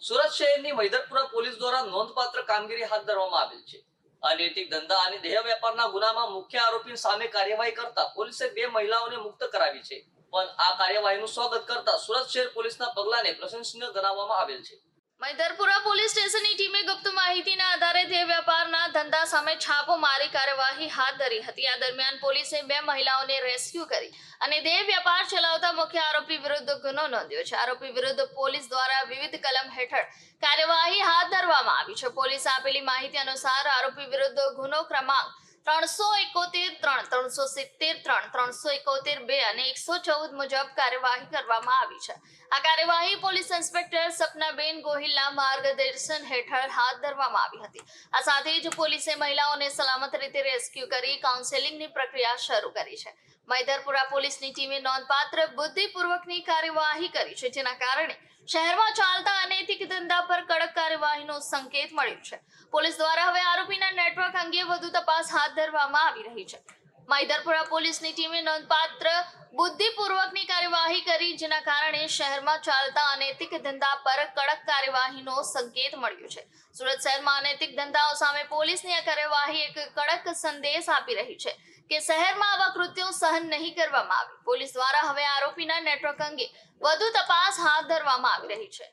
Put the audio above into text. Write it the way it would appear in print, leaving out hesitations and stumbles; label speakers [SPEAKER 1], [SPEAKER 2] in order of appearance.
[SPEAKER 1] સુરત શહેરની મૈદરપુરા પોલીસ દ્વારા નોંધપાત્ર કામગીરી હાથ ધરવામાં આવેલ છે। અનૈતિક ધંધા અને દેહ વેપારના ગુનામાં મુખ્ય આરોપી સામે કાર્યવાહી કરતા પોલીસે 2 મહિલાઓને મુક્ત કરાવી છે। પણ આ કાર્યવાહીનું સ્વાગત કરતા સુરત શહેર પોલીસના પગલાને પ્રશંસનીય ગણાવવામાં આવેલ છે।
[SPEAKER 2] મૈદરપુરા પોલીસ સ્ટેશનની ટીમે ગુપ્ત માહિતીના આધારે દેહ વેપારના ધંધા સામે છાપો મારી કાર્યવાહી હાથ ધરી હતી। આ દરમિયાન પોલીસે 2 મહિલાઓને રેસ્ક્યુ કરી અને દેહ વેપાર ચલાવતા મુખ્ય આરોપી વિરુદ્ધ ગુનો નોંધ્યો છે। આરોપી વિરુદ્ધ પોલીસ દ્વારા વિવિધ કલમ હેઠળ કાર્યવાહી હાથ ધરવામાં આવી છે। પોલીસે આપેલી માહિતી અનુસાર આરોપી વિરુદ્ધ ગુનો ક્રમાંક 371 3 370 3 371 2 અને 114 મુજબ કાર્યવાહી કરવામાં આવી છે। આ કાર્યવાહી પોલીસ ઇન્સ્પેક્ટર સપનાબેન ગોહિલના માર્ગદર્શન હેઠળ હાથ ધરવામાં આવી હતી। આ સાથે જ પોલીસે મહિલાઓને સલામત રીતે રેસ્ક્યુ કરી કાઉન્સેલિંગની પ્રક્રિયા શરૂ કરી છે। મૈદરપુરા પોલીસની ટીમે નોંધપાત્ર બુદ્ધિપૂર્વકની કાર્યવાહી કરી છે, જેના કારણે શહેરમાં ચાલતા અનૈતિક ધંધા પર કડક કાર્યવાહીનો સંકેત મળ્યો છે। પોલીસ દ્વારા હવે આરોપીના નેટવર્ક અંગે વધુ તપાસ હાથ ધરવામાં આવી રહી છે। મૈદરપુરા પોલીસની ટીમે નોંધપાત્ર બુદ્ધિપૂર્વકની કાર્યવાહી કરી, જેના કારણે શહેરમાં ચાલતા અનૈતિક ધંધા પર કડક કાર્યવાહીનો સંકેત મળ્યો છે। સુરત શહેરમાં અનૈતિક ધંધાઓ સામે પોલીસની આ કાર્યવાહી એક કડક સંદેશ આપી રહી છે કે શહેરમાં આવા કૃત્યો સહન નહીં કરવામાં આવે। પોલીસ દ્વારા હવે આરોપીના નેટવર્ક અંગે વધુ તપાસ હાથ ધરવામાં આવી રહી છે।